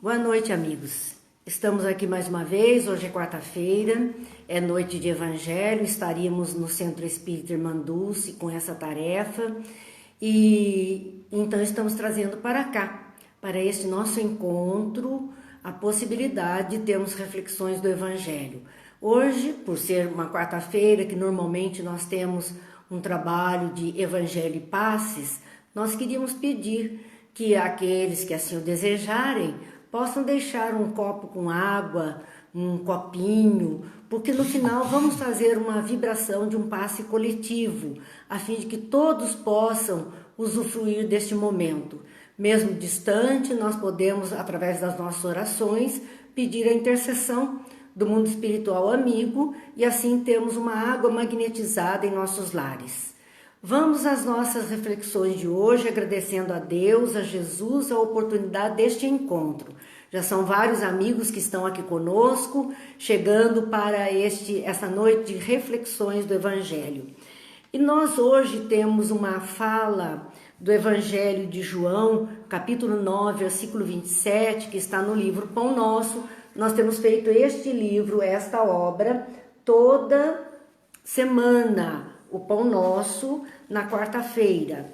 Boa noite, amigos. Estamos aqui mais uma vez. Hoje é quarta-feira, é noite de evangelho. Estaríamos no Centro Espírita Irmã Dulce com essa tarefa e então estamos trazendo para cá, para este nosso encontro, a possibilidade de termos reflexões do evangelho. Hoje, por ser uma quarta-feira que normalmente nós temos um trabalho de evangelho e passes, nós queríamos pedir que aqueles que assim o desejarem possam deixar um copo com água, um copinho, porque no final vamos fazer uma vibração de um passe coletivo, a fim de que todos possam usufruir deste momento. Mesmo distante, nós podemos, através das nossas orações, pedir a intercessão do mundo espiritual amigo e assim termos uma água magnetizada em nossos lares. Vamos às nossas reflexões de hoje, agradecendo a Deus, a Jesus, a oportunidade deste encontro. Já são vários amigos que estão aqui conosco, chegando para essa noite de reflexões do Evangelho. E nós hoje temos uma fala do Evangelho de João, capítulo 9, versículo 27, que está no livro Pão Nosso. Nós temos feito este livro, esta obra, toda semana, o Pão Nosso, na quarta-feira.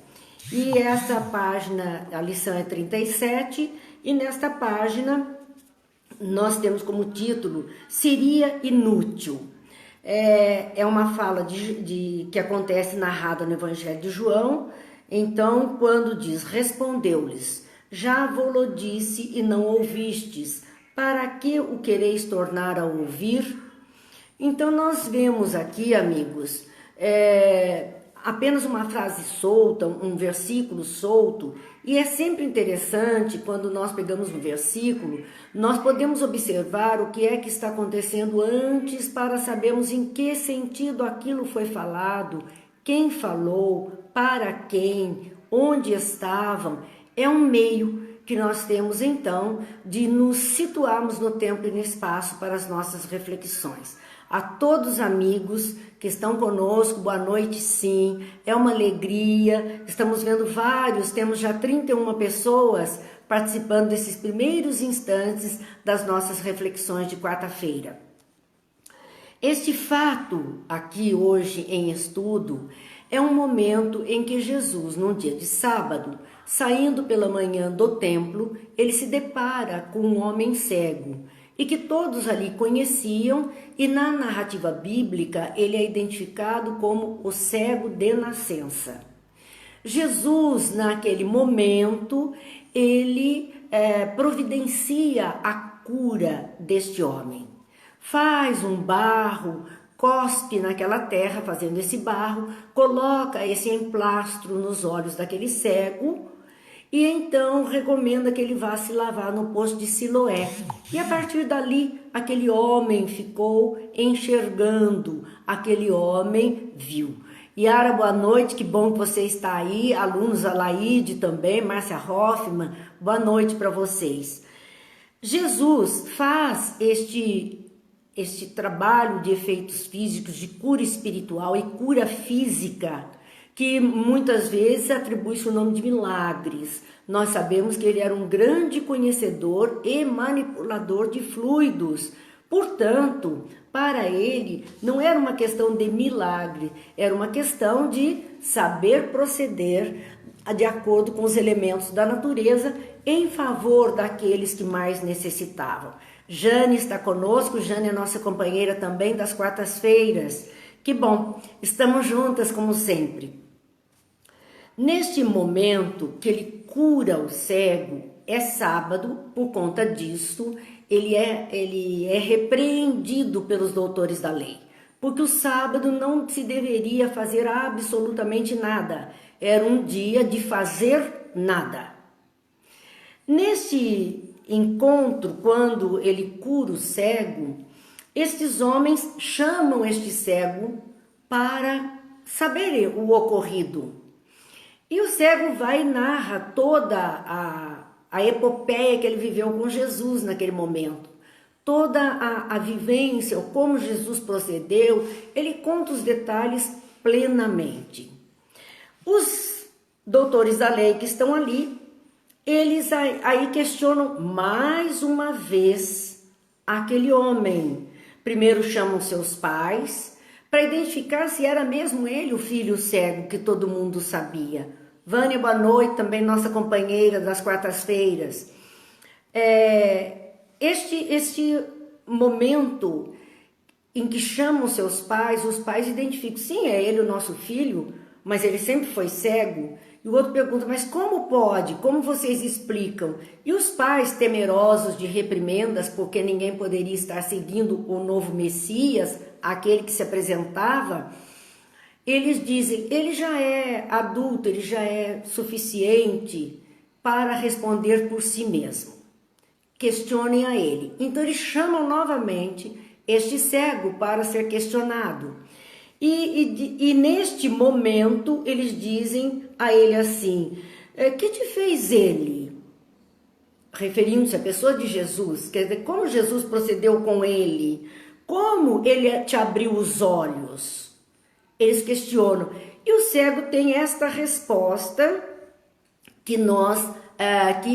E essa página, a lição é 37, e nesta página nós temos como título Seria Inútil. É uma fala que acontece narrada no Evangelho de João. Então, quando diz, respondeu-lhes, já vô-lo disse e não ouvistes, para que o quereis tornar a ouvir? Então, nós vemos aqui, amigos, apenas uma frase solta, um versículo solto, e é sempre interessante quando nós pegamos um versículo, nós podemos observar o que é que está acontecendo antes para sabermos em que sentido aquilo foi falado, quem falou, para quem, onde estavam. É um meio que nós temos então de nos situarmos no tempo e no espaço para as nossas reflexões. A todos os amigos que estão conosco, boa noite sim, é uma alegria, estamos vendo vários, temos já 31 pessoas participando desses primeiros instantes das nossas reflexões de quarta-feira. Este fato aqui hoje em estudo é um momento em que Jesus, num dia de sábado, saindo pela manhã do templo, ele se depara com um homem cego, e que todos ali conheciam, e na narrativa bíblica ele é identificado como o cego de nascença. Jesus, naquele momento, ele providencia a cura deste homem. Faz um barro, cospe naquela terra, fazendo esse barro, coloca esse emplastro nos olhos daquele cego, e então recomenda que ele vá se lavar no poço de Siloé. E a partir dali, aquele homem ficou enxergando, aquele homem viu. Yara, boa noite, que bom que você está aí. Alunos, a Laide também, Márcia Hoffman, boa noite para vocês. Jesus faz este trabalho de efeitos físicos, de cura espiritual e cura física, que muitas vezes atribui-se o nome de milagres. Nós sabemos que ele era um grande conhecedor e manipulador de fluidos. Portanto, para ele não era uma questão de milagre, era uma questão de saber proceder de acordo com os elementos da natureza em favor daqueles que mais necessitavam. Jane está conosco, Jane é nossa companheira também das quartas-feiras. Que bom, estamos juntas como sempre. Neste momento que ele cura o cego, é sábado, por conta disso, ele é repreendido pelos doutores da lei, porque o sábado não se deveria fazer absolutamente nada, era um dia de fazer nada. Neste encontro, quando ele cura o cego, estes homens chamam este cego para saber o ocorrido. E o cego vai e narra toda a epopeia que ele viveu com Jesus naquele momento. Toda a vivência, como Jesus procedeu, ele conta os detalhes plenamente. Os doutores da lei que estão ali Eles aí questionam mais uma vez aquele homem. Primeiro chamam seus pais para identificar se era mesmo ele o filho cego que todo mundo sabia. Vânia, boa noite, também nossa companheira das quartas-feiras. Este momento em que chamam seus pais, os pais identificam, sim, é ele o nosso filho, mas ele sempre foi cego. E o outro pergunta, mas como pode? Como vocês explicam? E os pais, temerosos de reprimendas, porque ninguém poderia estar seguindo o novo Messias, aquele que se apresentava, eles dizem, ele já é adulto, ele já é suficiente para responder por si mesmo. Questionem a ele. Então eles chamam novamente este cego para ser questionado. E neste momento eles dizem a ele assim, que te fez ele? Referindo-se à pessoa de Jesus, quer dizer, como Jesus procedeu com ele? Como ele te abriu os olhos? Eles questionam. E o cego tem esta resposta que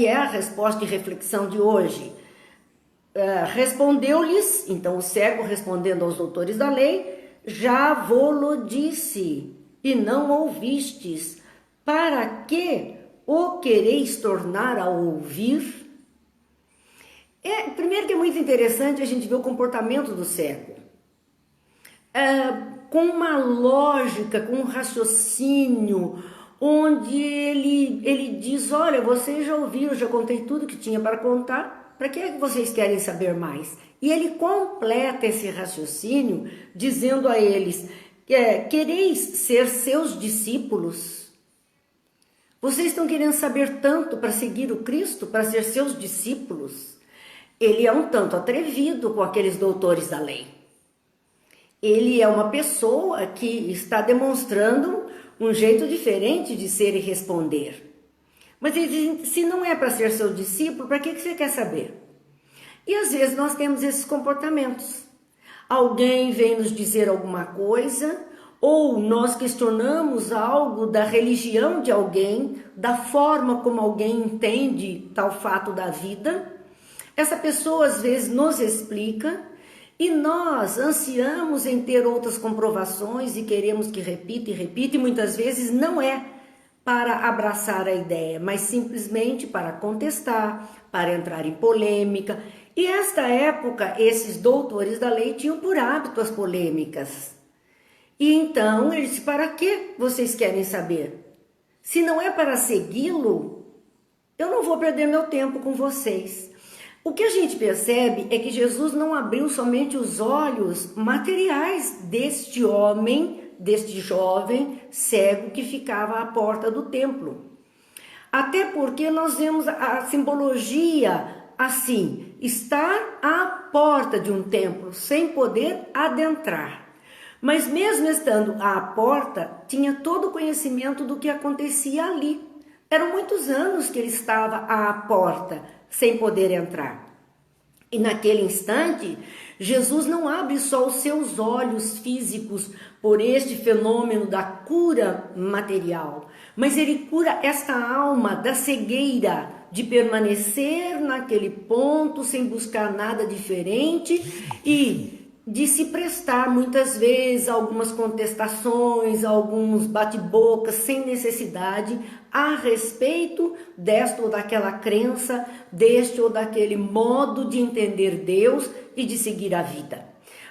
é a resposta de reflexão de hoje. Respondeu-lhes, então o cego respondendo aos doutores da lei, já vô-lo disse, e não ouvistes, para que o quereis tornar a ouvir? Primeiro que é muito interessante a gente ver o comportamento do cego. Com uma lógica, com um raciocínio, onde ele diz, olha, vocês já ouviram, já contei tudo que tinha para contar, para que é que vocês querem saber mais? E ele completa esse raciocínio dizendo a eles, quereis ser seus discípulos? Vocês estão querendo saber tanto para seguir o Cristo, para ser seus discípulos? Ele é um tanto atrevido com aqueles doutores da lei. Ele é uma pessoa que está demonstrando um jeito diferente de ser e responder. Mas ele diz, se não é para ser seu discípulo, para que você quer saber? E às vezes nós temos esses comportamentos. Alguém vem nos dizer alguma coisa, ou nós questionamos algo da religião de alguém, da forma como alguém entende tal fato da vida. Essa pessoa às vezes nos explica e nós ansiamos em ter outras comprovações e queremos que repita e repita, e muitas vezes não é para abraçar a ideia, mas simplesmente para contestar, para entrar em polêmica. E esta época, esses doutores da lei tinham por hábito as polêmicas. E então ele disse, para que vocês querem saber? Se não é para segui-lo, eu não vou perder meu tempo com vocês. O que a gente percebe é que Jesus não abriu somente os olhos materiais deste homem, deste jovem cego que ficava à porta do templo. Até porque nós vemos a simbologia assim, estar à porta de um templo sem poder adentrar. Mas mesmo estando à porta, tinha todo o conhecimento do que acontecia ali. Eram muitos anos que ele estava à porta, sem poder entrar. E naquele instante, Jesus não abre só os seus olhos físicos por este fenômeno da cura material, mas ele cura esta alma da cegueira, de permanecer naquele ponto sem buscar nada diferente e de se prestar muitas vezes a algumas contestações, a alguns bate-bocas sem necessidade a respeito desta ou daquela crença, deste ou daquele modo de entender Deus e de seguir a vida.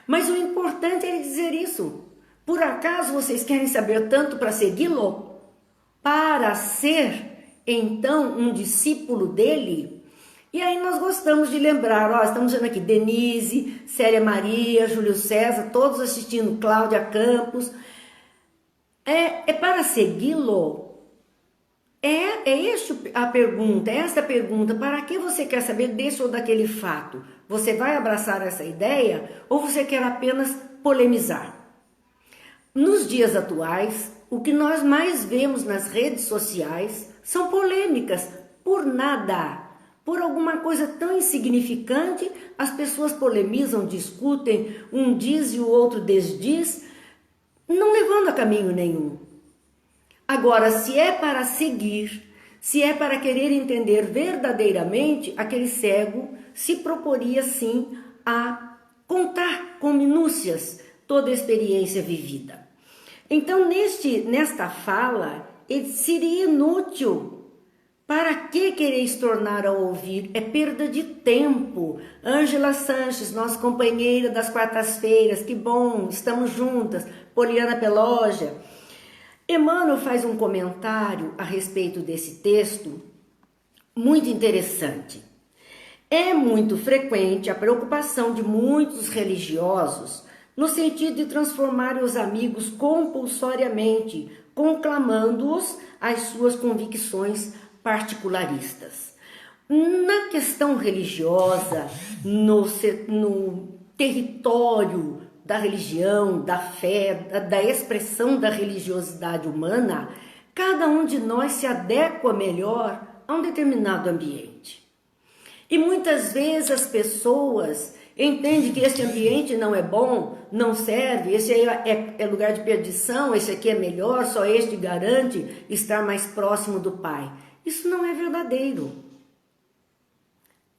Mas o importante é ele dizer isso. Por acaso vocês querem saber tanto para segui-lo? Para ser então um discípulo dele? E aí nós gostamos de lembrar, estamos vendo aqui Denise, Célia Maria, Júlio César, todos assistindo, Cláudia Campos. É para segui-lo? A pergunta, essa pergunta, para que você quer saber desse ou daquele fato? Você vai abraçar essa ideia ou você quer apenas polemizar? Nos dias atuais, o que nós mais vemos nas redes sociais são polêmicas por nada. Por alguma coisa tão insignificante, as pessoas polemizam, discutem, um diz e o outro desdiz, não levando a caminho nenhum. Agora, se é para seguir, Se é para querer entender verdadeiramente, aquele cego se proporia sim a contar com minúcias toda a experiência vivida. Então, nesta fala, seria inútil. Para que quereis tornar a ouvir? É perda de tempo. Ângela Sanches, nossa companheira das quartas-feiras, que bom, estamos juntas. Poliana Peloja. Emmanuel faz um comentário a respeito desse texto muito interessante. É muito frequente a preocupação de muitos religiosos no sentido de transformar os amigos compulsoriamente, conclamando-os às suas convicções particularistas. Na questão religiosa, no território da religião, da fé, da expressão da religiosidade humana, cada um de nós se adequa melhor a um determinado ambiente. E muitas vezes as pessoas entendem que esse ambiente não é bom, não serve, esse aí é lugar de perdição, esse aqui é melhor, só este garante estar mais próximo do Pai. Isso não é verdadeiro.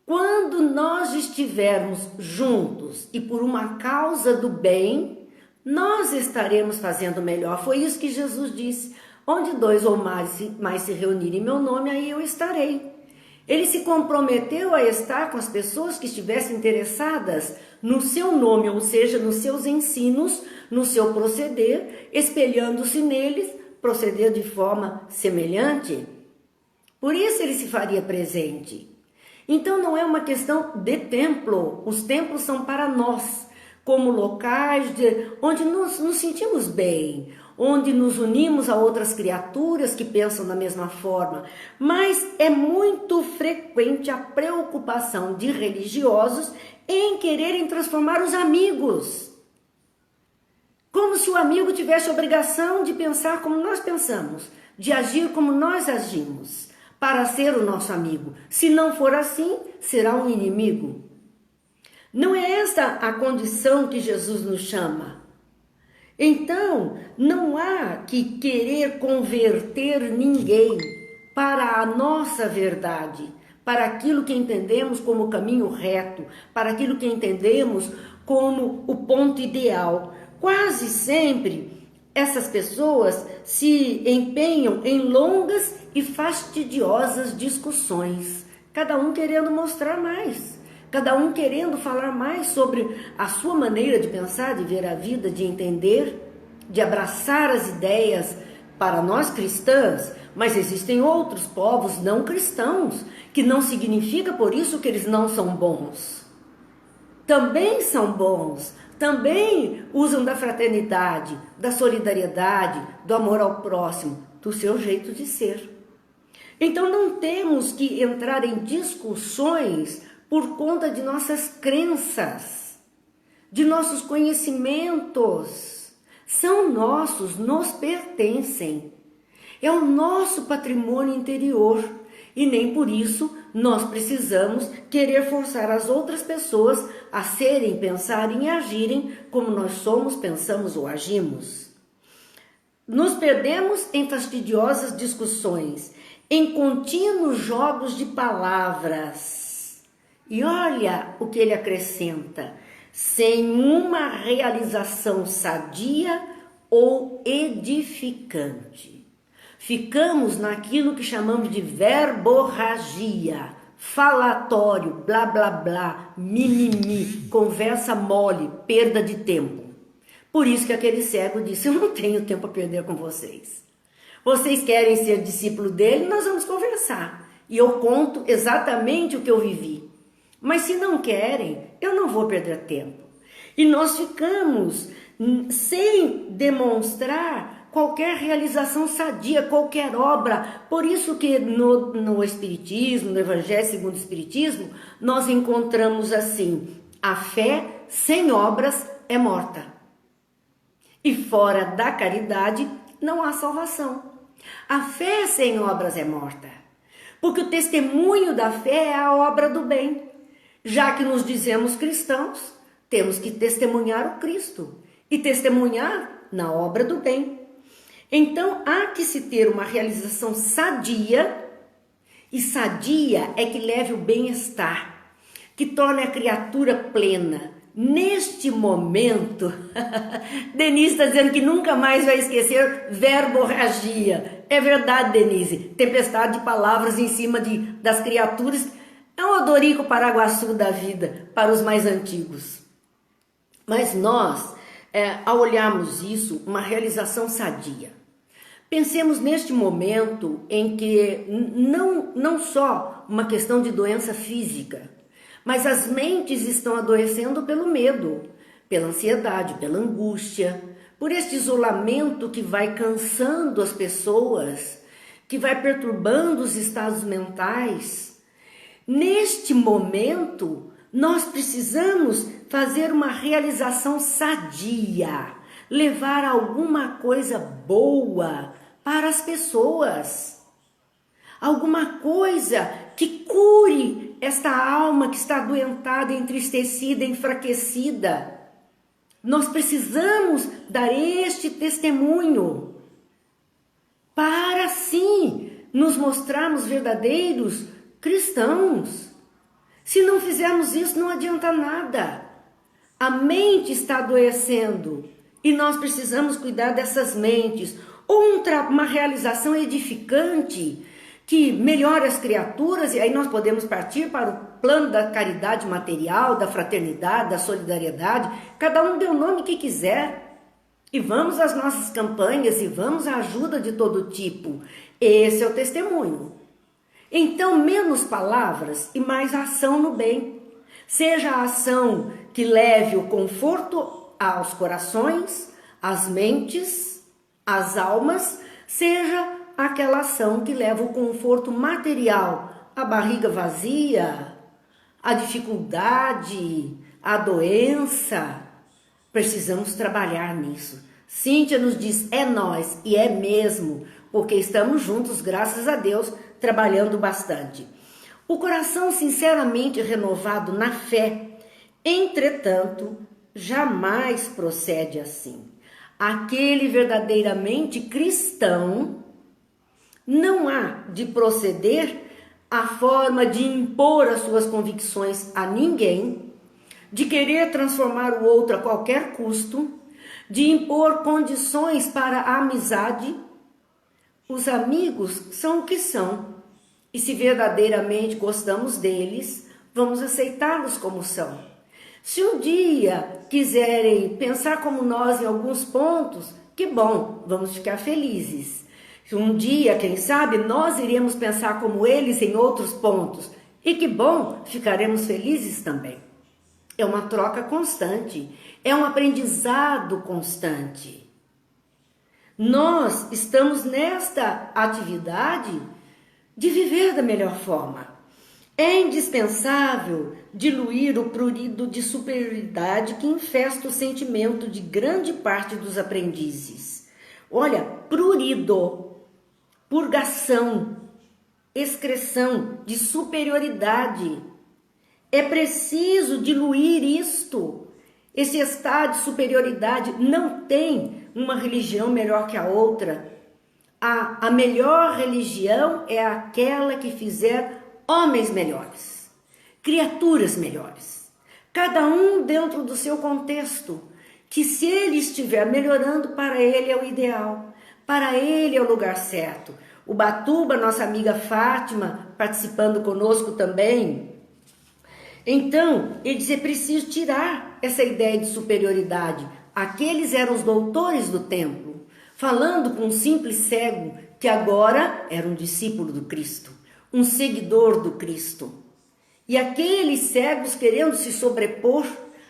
Quando nós estivermos juntos e por uma causa do bem, nós estaremos fazendo melhor. Foi isso que Jesus disse. Onde dois ou mais se reunirem em meu nome, aí eu estarei. Ele se comprometeu a estar com as pessoas que estivessem interessadas no seu nome, ou seja, nos seus ensinos, no seu proceder, espelhando-se neles, proceder de forma semelhante. Por isso ele se faria presente. Então não é uma questão de templo. Os templos são para nós, como locais onde nos sentimos bem, onde nos unimos a outras criaturas que pensam da mesma forma. Mas é muito frequente a preocupação de religiosos em quererem transformar os amigos. Como se o amigo tivesse a obrigação de pensar como nós pensamos, de agir como nós agimos, para ser o nosso amigo. Se não for assim, será um inimigo. Não é esta a condição que Jesus nos chama. Então, não há que querer converter ninguém para a nossa verdade, para aquilo que entendemos como caminho reto, para aquilo que entendemos como o ponto ideal. Quase sempre essas pessoas se empenham em longas e fastidiosas discussões, cada um querendo mostrar mais, cada um querendo falar mais sobre a sua maneira de pensar, de ver a vida, de entender, de abraçar as ideias para nós cristãs, mas existem outros povos não cristãos, que não significa por isso que eles não são bons. Também são bons, também usam da fraternidade, da solidariedade, do amor ao próximo, do seu jeito de ser. Então não temos que entrar em discussões por conta de nossas crenças, de nossos conhecimentos. São nossos, nos pertencem. É o nosso patrimônio interior e nem por isso nós precisamos querer forçar as outras pessoas a serem, pensarem e agirem como nós somos, pensamos ou agimos. Nos perdemos em fastidiosas discussões, em contínuos jogos de palavras. E olha o que ele acrescenta: sem uma realização sadia ou edificante. Ficamos naquilo que chamamos de verborragia, falatório, blá blá blá, mimimi, conversa mole, perda de tempo. Por isso que aquele cego disse: eu não tenho tempo a perder com vocês. Vocês querem ser discípulo dele? Nós vamos conversar. E eu conto exatamente o que eu vivi. Mas se não querem, eu não vou perder tempo. E nós ficamos sem demonstrar qualquer realização sadia, qualquer obra. Por isso que no Espiritismo, no Evangelho segundo o Espiritismo, nós encontramos assim: a fé sem obras é morta. E fora da caridade não há salvação. A fé sem obras é morta, porque o testemunho da fé é a obra do bem. Já que nos dizemos cristãos, temos que testemunhar o Cristo e testemunhar na obra do bem. Então há que se ter uma realização sadia E sadia é que leve o bem-estar, que torne a criatura plena. Neste momento, Denise está dizendo que nunca mais vai esquecer verborragia. É verdade, Denise. Tempestade de palavras em cima das criaturas. É um Odorico Paraguaçu da vida para os mais antigos. Mas nós, ao olharmos isso, uma realização sadia. Pensemos neste momento em que não só uma questão de doença física, mas as mentes estão adoecendo pelo medo, pela ansiedade, pela angústia, por este isolamento que vai cansando as pessoas, que vai perturbando os estados mentais. Neste momento, nós precisamos fazer uma realização sadia, levar alguma coisa boa para as pessoas, alguma coisa que cure esta alma que está adoentada, entristecida, enfraquecida. Nós precisamos dar este testemunho para sim nos mostrarmos verdadeiros cristãos. Se não fizermos isso, não adianta nada. A mente está adoecendo e nós precisamos cuidar dessas mentes. Ou uma realização edificante que melhora as criaturas, e aí nós podemos partir para o plano da caridade material, da fraternidade, da solidariedade. Cada um dê o nome que quiser. E vamos às nossas campanhas e vamos à ajuda de todo tipo. Esse é o testemunho. Então, menos palavras e mais ação no bem. Seja a ação que leve o conforto aos corações, às mentes, às almas, seja aquela ação que leva o conforto material, a barriga vazia, a dificuldade, a doença. Precisamos trabalhar nisso. Cíntia nos diz, é nós, e é mesmo, porque estamos juntos, graças a Deus, trabalhando bastante. O coração sinceramente renovado na fé, entretanto, jamais procede assim. Aquele verdadeiramente cristão não há de proceder a forma de impor as suas convicções a ninguém, de querer transformar o outro a qualquer custo, de impor condições para a amizade. Os amigos são o que são, e se verdadeiramente gostamos deles, vamos aceitá-los como são. Se um dia quiserem pensar como nós em alguns pontos, que bom, vamos ficar felizes. Se um dia, quem sabe, nós iremos pensar como eles em outros pontos, e que bom, ficaremos felizes também. É uma troca constante, é um aprendizado constante. Nós estamos nesta atividade de viver da melhor forma. É indispensável diluir o prurido de superioridade que infesta o sentimento de grande parte dos aprendizes. Olha, prurido, purgação, excreção de superioridade. É preciso diluir isto. Esse estado de superioridade não tem uma religião melhor que a outra. A melhor religião é aquela que fizer homens melhores, criaturas melhores, cada um dentro do seu contexto, que se ele estiver melhorando, para ele é o ideal, para ele é o lugar certo. O Batuba, nossa amiga Fátima, participando conosco também. Então, ele diz, é preciso tirar essa ideia de superioridade. Aqueles eram os doutores do templo, falando com um simples cego, que agora era um discípulo do Cristo, um seguidor do Cristo. E aqueles cegos querendo se sobrepor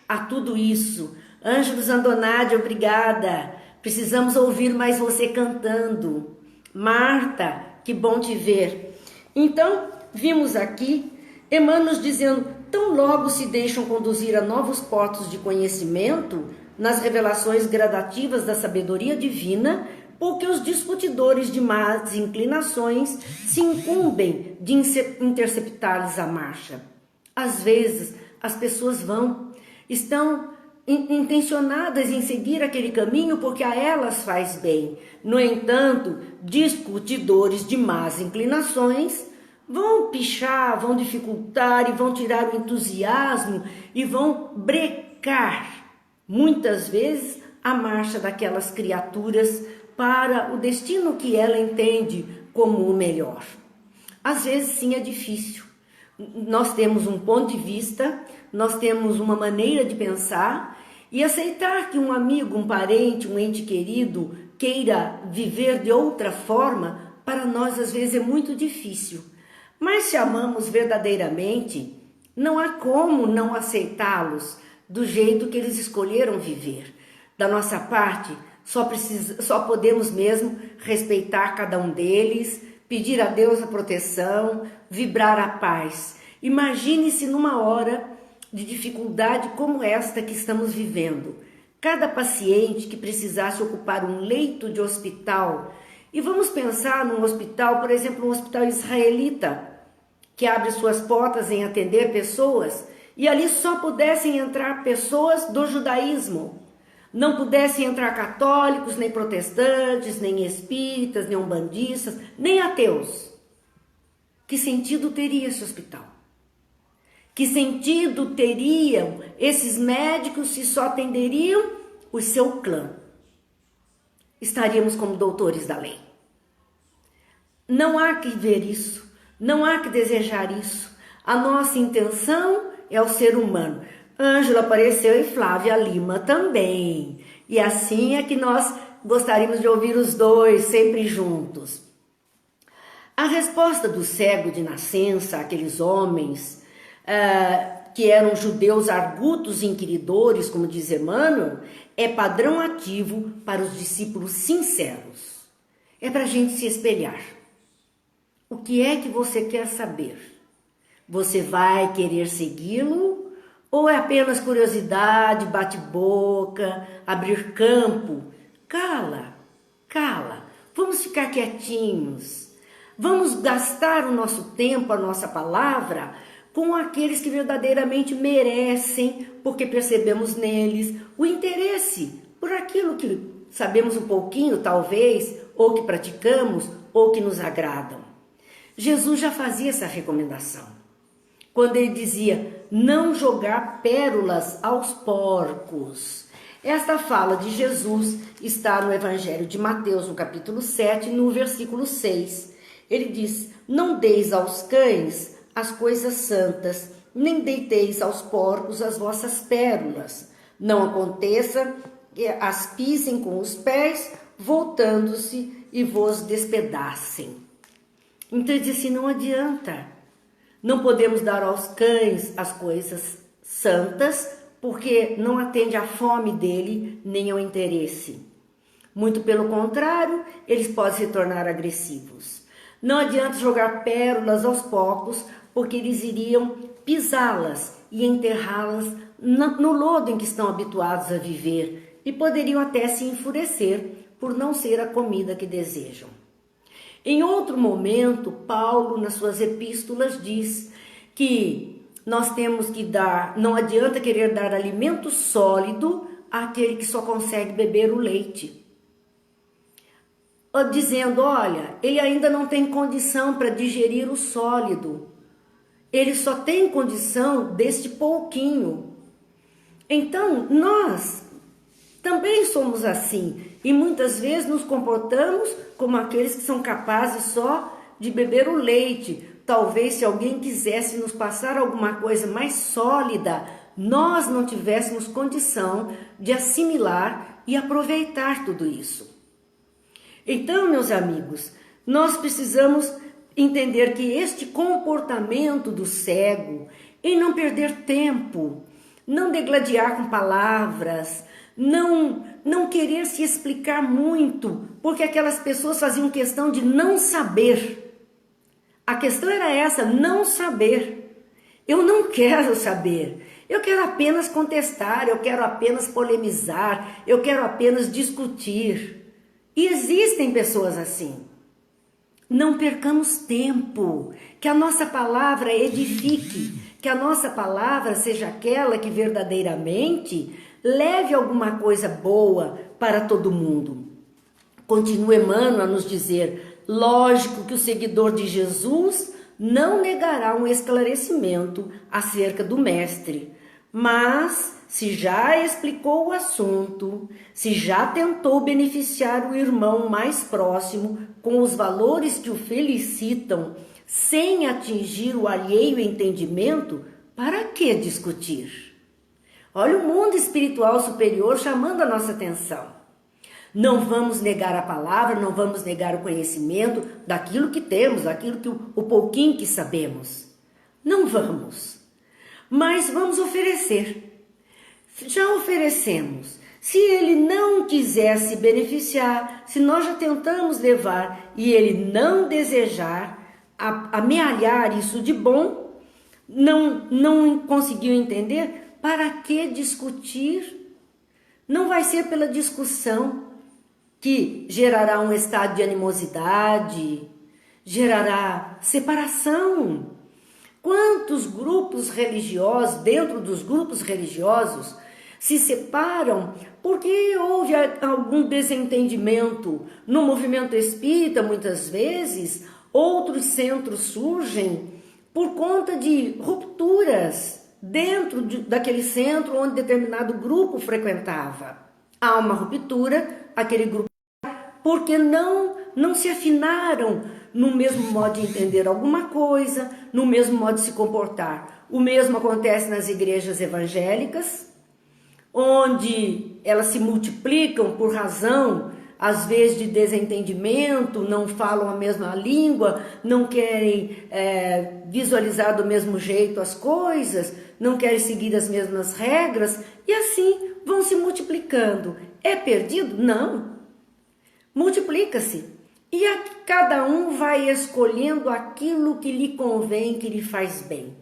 a tudo isso. Ângelos Andonade, obrigada. Precisamos ouvir mais você cantando. Marta, que bom te ver. Então, vimos aqui Emmanuel dizendo, tão logo se deixam conduzir a novos portos de conhecimento nas revelações gradativas da sabedoria divina, porque os discutidores de más inclinações se incumbem de interceptar-lhes a marcha. Às vezes, as pessoas estão intencionadas em seguir aquele caminho porque a elas faz bem. No entanto, discutidores de más inclinações vão pichar, vão dificultar e vão tirar o entusiasmo e vão brecar, muitas vezes, a marcha daquelas criaturas para o destino que ela entende como o melhor. Às vezes, sim, é difícil. Nós temos um ponto de vista, nós temos uma maneira de pensar, e aceitar que um amigo, um parente, um ente querido queira viver de outra forma, para nós às vezes é muito difícil. Mas se amamos verdadeiramente, não há como não aceitá-los do jeito que eles escolheram viver. Da nossa parte, só podemos mesmo respeitar cada um deles, pedir a Deus a proteção, vibrar a paz. Imagine-se numa hora de dificuldade como esta que estamos vivendo. Cada paciente que precisasse ocupar um leito de hospital, e vamos pensar num hospital, por exemplo, um hospital israelita, que abre suas portas em atender pessoas, e ali só pudessem entrar pessoas do judaísmo. Não pudessem entrar católicos, nem protestantes, nem espíritas, nem umbandistas, nem ateus. Que sentido teria esse hospital? Que sentido teriam esses médicos se só atenderiam o seu clã? Estaríamos como doutores da lei. Não há que ver isso, não há que desejar isso. A nossa intenção é o ser humano. Ângela apareceu e Flávia Lima também. E assim é que nós gostaríamos de ouvir os dois sempre juntos. A resposta do cego de nascença, aqueles homens que eram judeus argutos e inquiridores, como diz Emmanuel, é padrão ativo para os discípulos sinceros. É para a gente se espelhar. O que é que você quer saber? Você vai querer segui-lo? Ou é apenas curiosidade, bate-boca, abrir campo? Cala, cala. Vamos ficar quietinhos. Vamos gastar o nosso tempo, a nossa palavra, com aqueles que verdadeiramente merecem, porque percebemos neles o interesse por aquilo que sabemos um pouquinho, talvez, ou que praticamos, ou que nos agradam. Jesus já fazia essa recomendação. Quando ele dizia, não jogar pérolas aos porcos. Esta fala de Jesus está no Evangelho de Mateus, no capítulo 7, no versículo 6. Ele diz, não deis aos cães as coisas santas, nem deiteis aos porcos as vossas pérolas. Não aconteça que as pisem com os pés, voltando-se e vos despedacem. Então ele diz assim, não adianta. Não podemos dar aos cães as coisas santas, porque não atende à fome dele, nem ao interesse. Muito pelo contrário, eles podem se tornar agressivos. Não adianta jogar pérolas aos porcos, porque eles iriam pisá-las e enterrá-las no lodo em que estão habituados a viver, e poderiam até se enfurecer por não ser a comida que desejam. Em outro momento, Paulo, nas suas epístolas, diz que nós temos que dar, não adianta querer dar alimento sólido àquele que só consegue beber o leite. Dizendo, olha, ele ainda não tem condição para digerir o sólido. Ele só tem condição deste pouquinho. Então, nós também somos assim. E muitas vezes nos comportamos como aqueles que são capazes só de beber o leite. Talvez se alguém quisesse nos passar alguma coisa mais sólida, nós não tivéssemos condição de assimilar e aproveitar tudo isso. Então, meus amigos, nós precisamos entender que este comportamento do cego, em não perder tempo, não degladiar com palavras, não querer se explicar muito, porque aquelas pessoas faziam questão de não saber. A questão era essa, não saber. Eu não quero saber, eu quero apenas contestar, eu quero apenas polemizar, eu quero apenas discutir. E existem pessoas assim. Não percamos tempo, que a nossa palavra edifique, que a nossa palavra seja aquela que verdadeiramente leve alguma coisa boa para todo mundo. Continua Emmanuel a nos dizer, lógico que o seguidor de Jesus não negará um esclarecimento acerca do mestre, mas se já explicou o assunto, se já tentou beneficiar o irmão mais próximo com os valores que o felicitam, sem atingir o alheio entendimento, para que discutir? Olha o mundo espiritual superior chamando a nossa atenção. Não vamos negar a palavra, não vamos negar o conhecimento daquilo que temos, daquilo que o pouquinho que sabemos. Não vamos. Mas vamos oferecer. Já oferecemos. Se ele não quiser se beneficiar, se nós já tentamos levar e ele não desejar amealhar isso de bom, não conseguiu entender, para que discutir? Não vai ser pela discussão que gerará um estado de animosidade, gerará separação. Quantos grupos religiosos, dentro dos grupos religiosos, se separam porque houve algum desentendimento no movimento espírita, muitas vezes, outros centros surgem por conta de rupturas dentro daquele centro onde determinado grupo frequentava. Há uma ruptura, aquele grupo, porque não se afinaram no mesmo modo de entender alguma coisa, no mesmo modo de se comportar. O mesmo acontece nas igrejas evangélicas, onde elas se multiplicam por razão, às vezes, de desentendimento, não falam a mesma língua, não querem visualizar do mesmo jeito as coisas, não querem seguir as mesmas regras, e assim vão se multiplicando. É perdido? Não. Multiplica-se. E cada um vai escolhendo aquilo que lhe convém, que lhe faz bem.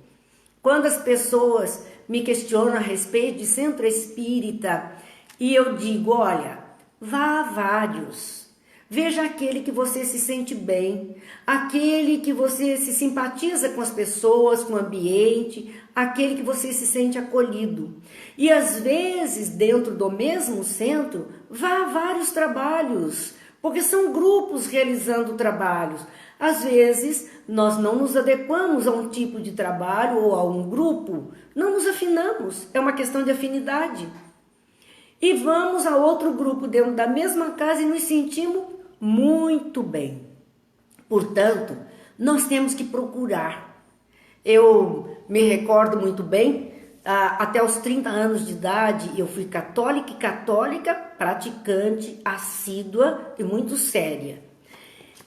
Quando as pessoas me questionam a respeito de centro espírita, e eu digo, olha, vá a vários. Veja aquele que você se sente bem, aquele que você se simpatiza com as pessoas, com o ambiente, aquele que você se sente acolhido. E às vezes, dentro do mesmo centro, vá a vários trabalhos, porque são grupos realizando trabalhos. Às vezes, nós não nos adequamos a um tipo de trabalho ou a um grupo, não nos afinamos, é uma questão de afinidade. E vamos a outro grupo dentro da mesma casa e nos sentimos muito bem. Portanto, nós temos que procurar. Eu me recordo muito bem, até os 30 anos de idade, eu fui católica, praticante, assídua e muito séria.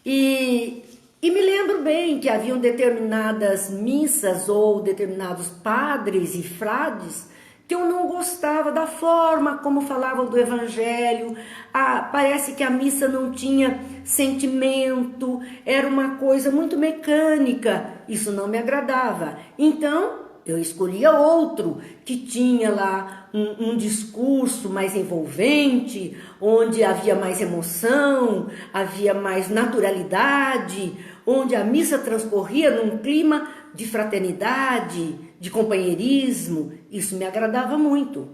E me lembro bem que haviam determinadas missas ou determinados padres e frades que eu não gostava da forma como falavam do evangelho. Parece que a missa não tinha sentimento, era uma coisa muito mecânica, isso não me agradava. Então, eu escolhia outro que tinha lá um discurso mais envolvente, onde havia mais emoção, havia mais naturalidade, onde a missa transcorria num clima de fraternidade, de companheirismo. Isso me agradava muito.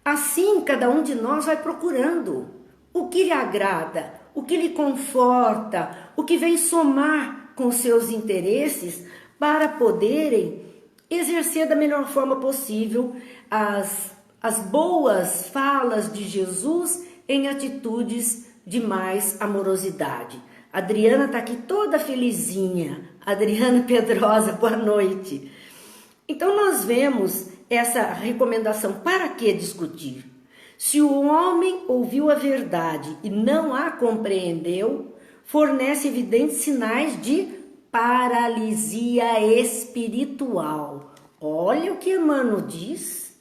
Assim, cada um de nós vai procurando o que lhe agrada, o que lhe conforta, o que vem somar com seus interesses para poderem exercer da melhor forma possível as boas falas de Jesus em atitudes de mais amorosidade. A Adriana está aqui toda felizinha. Adriana Pedrosa, boa noite. Então nós vemos essa recomendação. Para que discutir? Se o homem ouviu a verdade e não a compreendeu, fornece evidentes sinais de paralisia espiritual. Olha o que Emmanuel diz.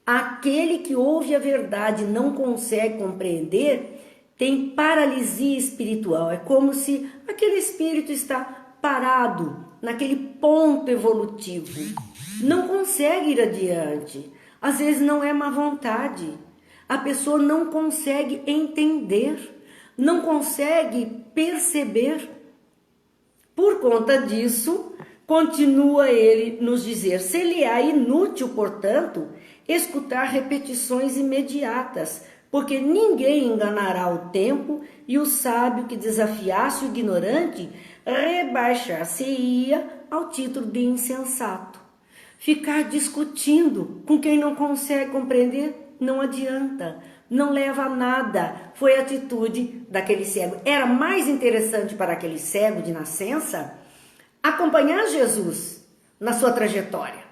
Aquele que ouve a verdade e não consegue compreender tem paralisia espiritual. É como se aquele espírito está parado naquele ponto evolutivo. Não consegue ir adiante. Às vezes não é má vontade. A pessoa não consegue entender, não consegue perceber. Por conta disso, continua ele nos dizer, se-lhe-á inútil, portanto, escutar repetições imediatas, porque ninguém enganará o tempo, e o sábio que desafiasse o ignorante rebaixar-se-ia ao título de insensato. Ficar discutindo com quem não consegue compreender não adianta, não leva a nada. Foi a atitude daquele cego. Era mais interessante para aquele cego de nascença acompanhar Jesus na sua trajetória,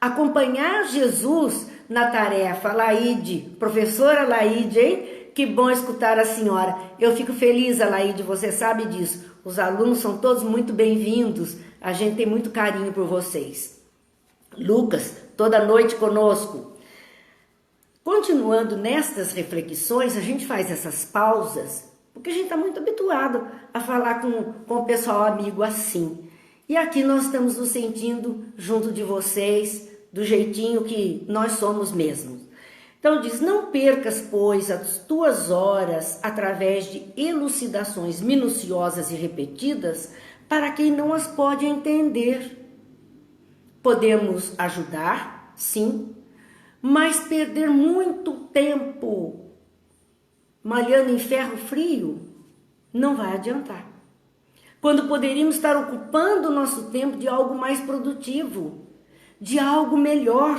acompanhar Jesus na tarefa. Laide, professora Laide, hein? Que bom escutar a senhora. Eu fico feliz, Laide, você sabe disso. Os alunos são todos muito bem-vindos. A gente tem muito carinho por vocês. Lucas, toda noite conosco. Continuando nestas reflexões, a gente faz essas pausas, porque a gente está muito habituado a falar com o pessoal amigo assim. E aqui nós estamos nos sentindo junto de vocês, do jeitinho que nós somos mesmos. Então diz, não percas, pois, as tuas horas através de elucidações minuciosas e repetidas para quem não as pode entender. Podemos ajudar, sim, mas perder muito tempo malhando em ferro frio não vai adiantar. Quando poderíamos estar ocupando o nosso tempo de algo mais produtivo, de algo melhor,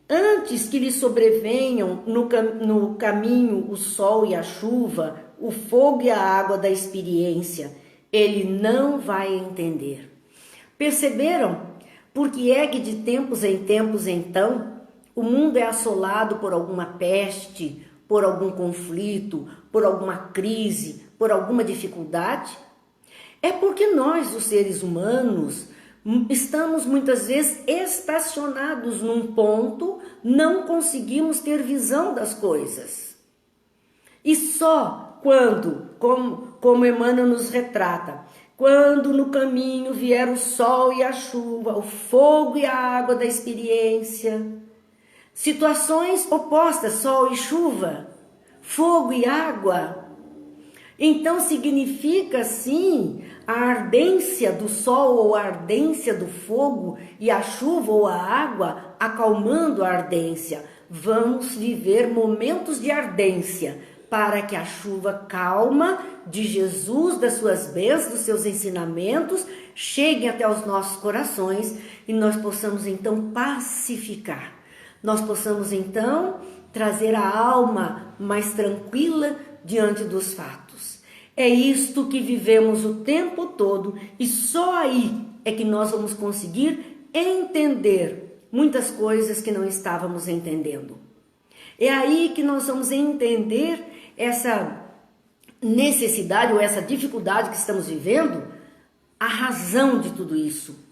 antes que lhe sobrevenham no caminho o sol e a chuva, o fogo e a água da experiência, ele não vai entender. Perceberam? Porque é que de tempos em tempos, então, o mundo é assolado por alguma peste, por algum conflito, por alguma crise, por alguma dificuldade? É porque nós, os seres humanos, estamos muitas vezes estacionados num ponto, não conseguimos ter visão das coisas. E só quando, como Emmanuel nos retrata, quando no caminho vier o sol e a chuva, o fogo e a água da experiência, situações opostas, sol e chuva, fogo e água, então significa sim a ardência do sol ou a ardência do fogo e a chuva ou a água acalmando a ardência. Vamos viver momentos de ardência para que a chuva calma de Jesus, das suas bênçãos, dos seus ensinamentos, cheguem até os nossos corações e nós possamos então pacificar. Nós possamos então trazer a alma mais tranquila diante dos fatos. É isto que vivemos o tempo todo e só aí é que nós vamos conseguir entender muitas coisas que não estávamos entendendo. É aí que nós vamos entender essa necessidade ou essa dificuldade que estamos vivendo, a razão de tudo isso.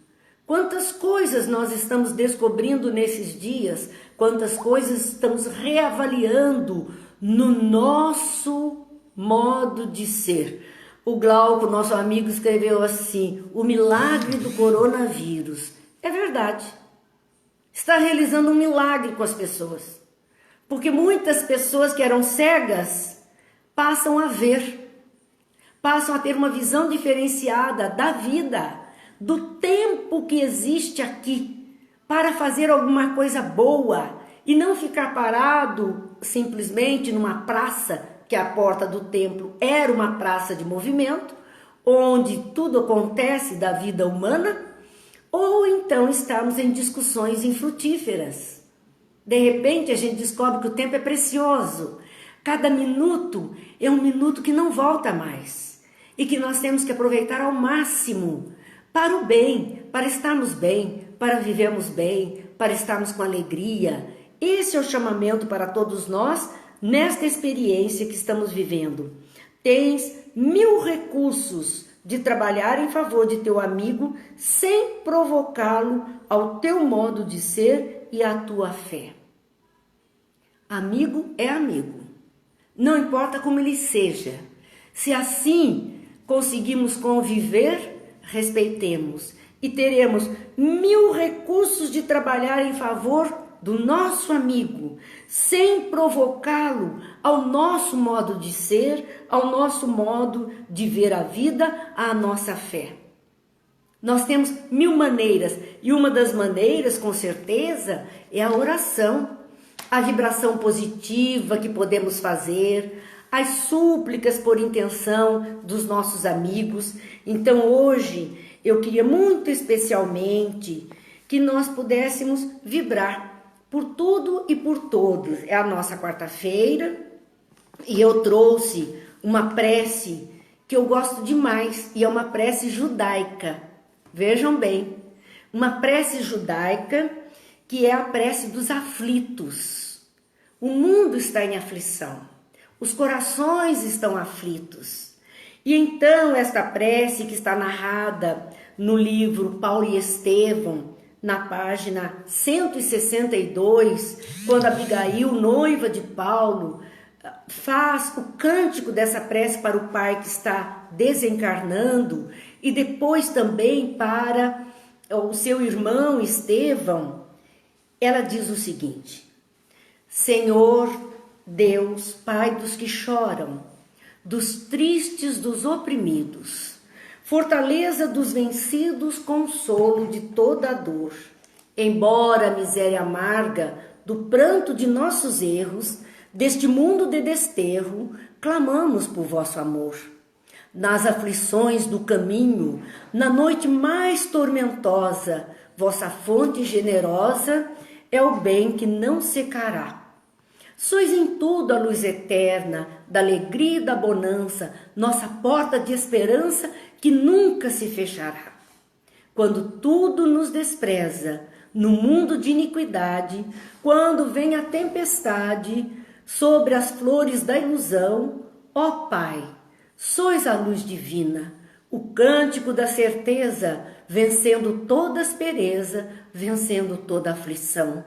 Quantas coisas nós estamos descobrindo nesses dias, quantas coisas estamos reavaliando no nosso modo de ser. O Glauco, nosso amigo, escreveu assim, o milagre do coronavírus. É verdade. Está realizando um milagre com as pessoas. Porque muitas pessoas que eram cegas passam a ver, passam a ter uma visão diferenciada da vida, do tempo que existe aqui, para fazer alguma coisa boa e não ficar parado simplesmente numa praça, que a porta do templo era uma praça de movimento, onde tudo acontece da vida humana, ou então estamos em discussões infrutíferas. De repente a gente descobre que o tempo é precioso. Cada minuto é um minuto que não volta mais. E que nós temos que aproveitar ao máximo para o bem, para estarmos bem, para vivermos bem, para estarmos com alegria. Esse é o chamamento para todos nós nesta experiência que estamos vivendo. Tens 1000 recursos de trabalhar em favor de teu amigo sem provocá-lo ao teu modo de ser e à tua fé. Amigo é amigo, não importa como ele seja. Se assim conseguimos conviver, respeitemos e teremos 1000 recursos de trabalhar em favor do nosso amigo, sem provocá-lo ao nosso modo de ser, ao nosso modo de ver a vida, à nossa fé. Nós temos 1000 maneiras e uma das maneiras, com certeza, é a oração, a vibração positiva que podemos fazer, as súplicas por intenção dos nossos amigos. Então hoje eu queria muito especialmente que nós pudéssemos vibrar por tudo e por todos. É a nossa quarta-feira e eu trouxe uma prece que eu gosto demais e é uma prece judaica. Vejam bem, uma prece judaica que é a prece dos aflitos. O mundo está em aflição, os corações estão aflitos. E então esta prece que está narrada no livro Paulo e Estevão, na página 162, quando Abigail, noiva de Paulo, faz o cântico dessa prece para o pai que está desencarnando e depois também para o seu irmão Estevão, ela diz o seguinte: Senhor Deus, Pai dos que choram, dos tristes, dos oprimidos, fortaleza dos vencidos, consolo de toda a dor. Embora a miséria amarga do pranto de nossos erros, deste mundo de desterro, clamamos por vosso amor. Nas aflições do caminho, na noite mais tormentosa, vossa fonte generosa é o bem que não secará. Sois em tudo a luz eterna, da alegria e da bonança, nossa porta de esperança que nunca se fechará. Quando tudo nos despreza, no mundo de iniquidade, quando vem a tempestade, sobre as flores da ilusão, ó Pai, sois a luz divina, o cântico da certeza, vencendo toda aspereza, vencendo toda aflição.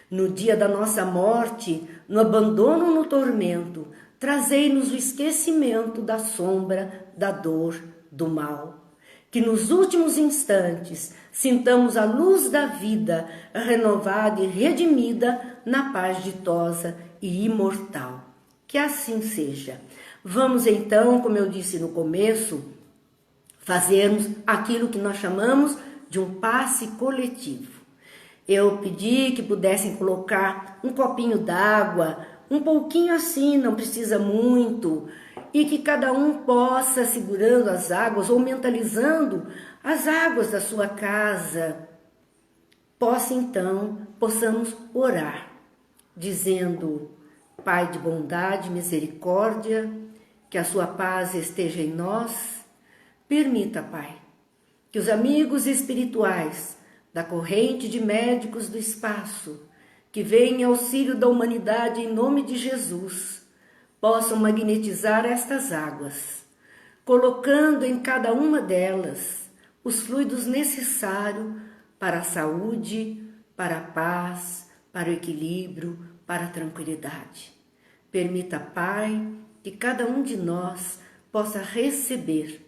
No dia da nossa morte, no abandono, no tormento, trazei-nos o esquecimento da sombra, da dor, do mal. Que nos últimos instantes sintamos a luz da vida, renovada e redimida na paz ditosa e imortal. Que assim seja. Vamos então, como eu disse no começo, fazermos aquilo que nós chamamos de um passe coletivo. Eu pedi que pudessem colocar um copinho d'água, um pouquinho assim, não precisa muito, e que cada um possa, segurando as águas ou mentalizando as águas da sua casa, possamos orar, dizendo: Pai de bondade e misericórdia, que a sua paz esteja em nós. Permita, Pai, que os amigos espirituais da corrente de médicos do espaço, que vêm em auxílio da humanidade em nome de Jesus, possam magnetizar estas águas, colocando em cada uma delas os fluidos necessários para a saúde, para a paz, para o equilíbrio, para a tranquilidade. Permita, Pai, que cada um de nós possa receber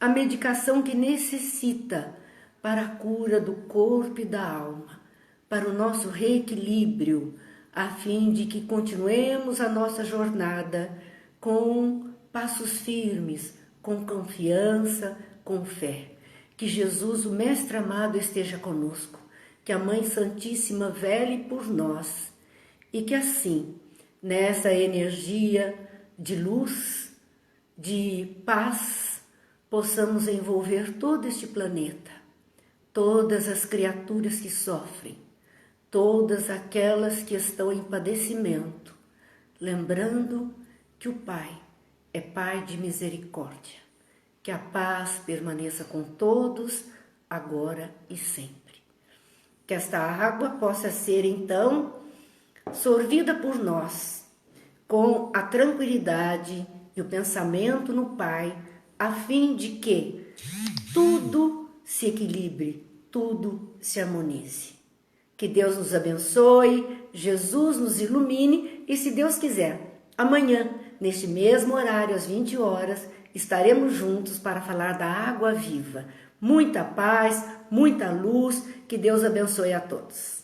a medicação que necessita para a cura do corpo e da alma, para o nosso reequilíbrio, a fim de que continuemos a nossa jornada com passos firmes, com confiança, com fé. Que Jesus, o Mestre amado, esteja conosco, que a Mãe Santíssima vele por nós e que assim, nessa energia de luz, de paz, possamos envolver todo este planeta, todas as criaturas que sofrem, todas aquelas que estão em padecimento, lembrando que o Pai é Pai de misericórdia. Que a paz permaneça com todos, agora e sempre. Que esta água possa ser, então, sorvida por nós, com a tranquilidade e o pensamento no Pai, a fim de que tudo se equilibre, tudo se harmonize. Que Deus nos abençoe, Jesus nos ilumine e, se Deus quiser, amanhã, neste mesmo horário, às 20 horas, estaremos juntos para falar da água viva. Muita paz, muita luz, que Deus abençoe a todos.